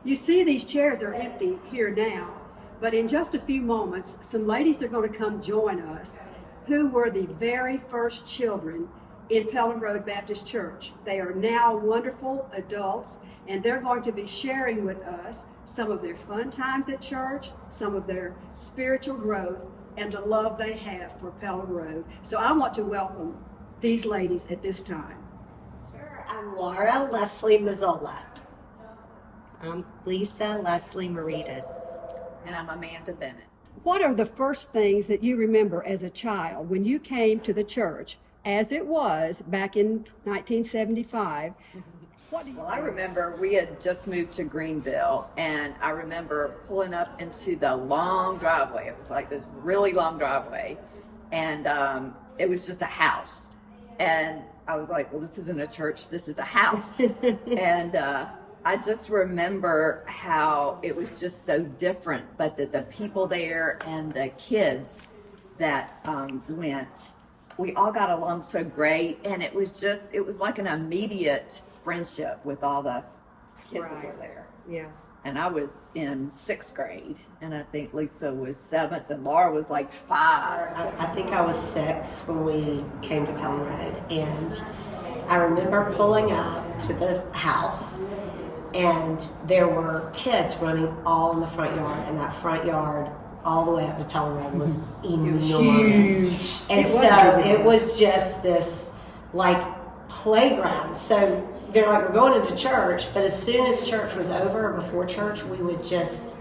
You see these chairs are empty here now, but in just a few moments, some ladies are going to come join us who were the very first children in Pelham Road Baptist Church. They are now wonderful adults, and they're going to be sharing with us some of their fun times at church, some of their spiritual growth, and the love they have for Pelham Road. So I want to welcome these ladies at this time. Sure, I'm Leslie Mazzola. I'm Leslie Maurides. And I'm Amanda Bennett. What are the first things that you remember as a child when you came to the church as it was back in 1975? What do you I remember we had just moved to Greenville, and I remember pulling up into the long driveway. It was like this really long driveway, and it was just a house. And I was like, well, this isn't a church, this is a house. And I just remember how it was just so different, but that the people there and the kids that went, we all got along so great, and it was like an immediate friendship with all the kids that were there. Yeah. And I was in 6th grade, and I think Lisa was 7th, and Laura was like 5. I think I was 6 when we came to Pelham Road, and I remember pulling up to the house, and there were kids running all in the front yard, and that front yard all the way up to Pelham Road was enormous. Huge. And it was just this like playground. So they're like, we're going into church, but as soon as church was over, or before church, we would just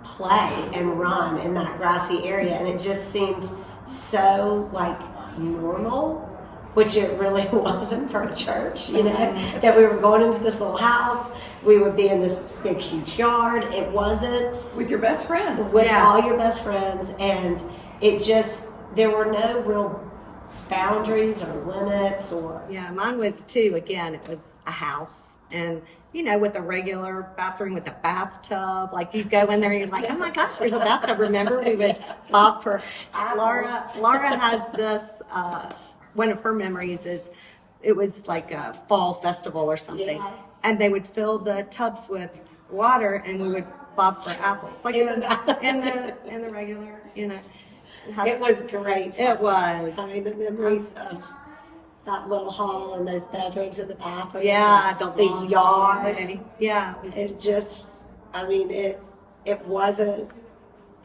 play and run in that grassy area, and it just seemed so like normal, which it really wasn't for a church, you know, that we were going into this little house, we would be in this big huge yard. It wasn't With your best friends. with all your best friends, and it just, there were no real boundaries or limits or. Yeah, mine was too. Again, it was a house, and you know, with a regular bathroom with a bathtub. Like you'd go in there, and you're like, oh my gosh, there's a bathtub. Remember, we would pop for Laura. Laura has this. One of her memories is it was like a fall festival or something, Yes. and they would fill the tubs with water, and we would bob for apples, like in the regular, you know. It was great fun. It was. I mean, the memories of that little hall and those bedrooms in the bathroom. Yeah, the long yard. hallway. Yeah, It just, I mean, it wasn't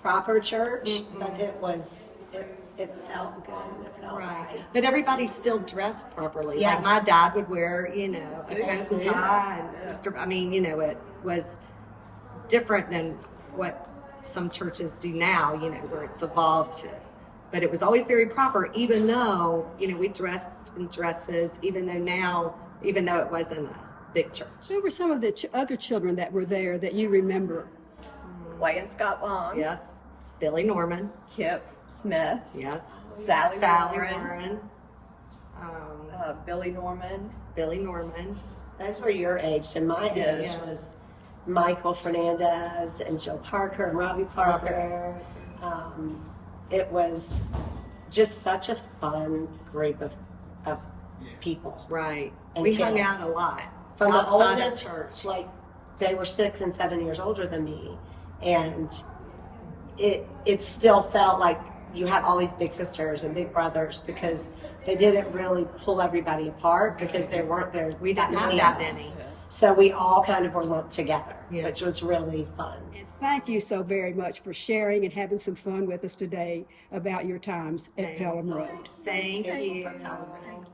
proper church, but it felt good and it felt right. But everybody still dressed properly. Yes. Like my dad would wear, you know, a coat and Suit. tie. And I mean, you know, it was different than what some churches do now, you know, where it's evolved to. But it was always very proper, even though, you know, we dressed in dresses, even though it wasn't a big church. Who were some of the other children that were there that you remember? Clay and Scott Long. Yes. Billy Norman. Kip Smith. Yes. Sally Warren. Warren. Billy Norman. Billy Norman. Those were your age, and my age Yes. was Michael Fernandez and Jill Parker and Robbie Parker. It was just such a fun group of people. Right. And We hung kids. out a lot. From the outside of oldest, church. like they were 6 and 7 years older than me, and it still felt like you have all these big sisters and big brothers because they didn't really pull everybody apart because there weren't there. We didn't have many that of us. many. So we all kind of were lumped together, Yeah. which was really fun. And thank you so very much for sharing and having some fun with us today about your times at Pelham Road. Thank Thank you you. for coming.